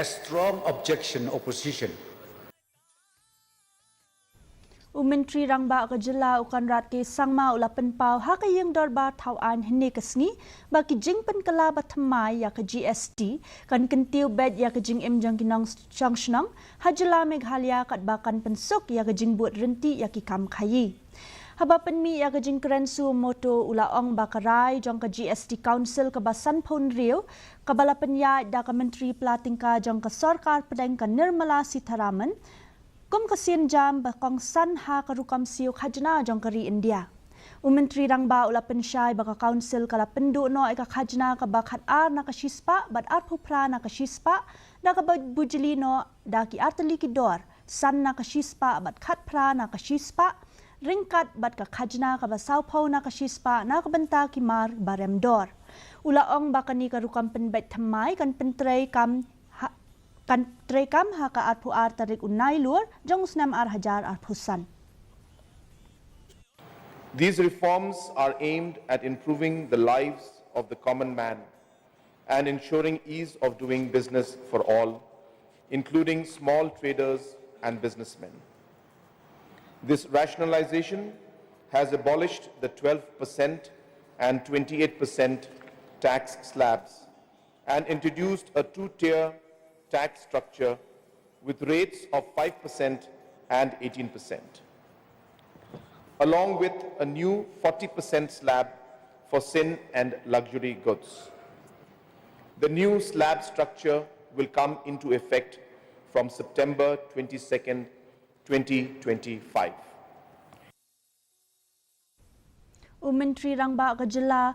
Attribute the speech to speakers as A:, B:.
A: a strong objection opposition.
B: Menteri Rangba ke Jylla ukan rat ke sangma ulapan pau hak yang darbar tauan hene kesni bagi Jingpynkylla bathamai ya ke GST kan kentiu bed ya ke Jingmyntoi Nongshong Shnong Jylla Meghalaya kat bakan pensuk ya ke Jingbut renti ya ki kam khayi. Haba penmi ya ke Jingkren su moto ulaong bakarai jong ke GST Council ke basan pon rio kabalapan ya da ke Menteri Pelatingka jong ke Sarkar Pedang ke Nirmala Sitharaman kum kesian jam bakong san ha karukam siu khajna jong kari India. Menteri Rangba ulapan syai baka council kala pendu no eka khajna ka bakhat ar na kashispa bat ar phupra na kashispa da ka bujili no da ki artali ki dor san na kashispa bat khat pra na kashispa ringkat bat ka khajna ka basau phau na kashispa na ka Bynta ki mar barem dor. Ulaong bakani karukam penbet thamai kan pentrei kam kan trekam haka arpu ar tarik unai luar jong snam ar hajar ar pusan.
C: These reforms are aimed at improving the lives of the common man and ensuring ease of doing business for all, including small traders and businessmen. This rationalization has abolished the 12% and 28% tax slabs and introduced a two-tier tax structure with rates of 5% and 18%, along with a new 40% slab for sin and luxury goods. The new slab structure will come into effect from September 22nd, 2025.
B: Menteri Rangba ke Jylla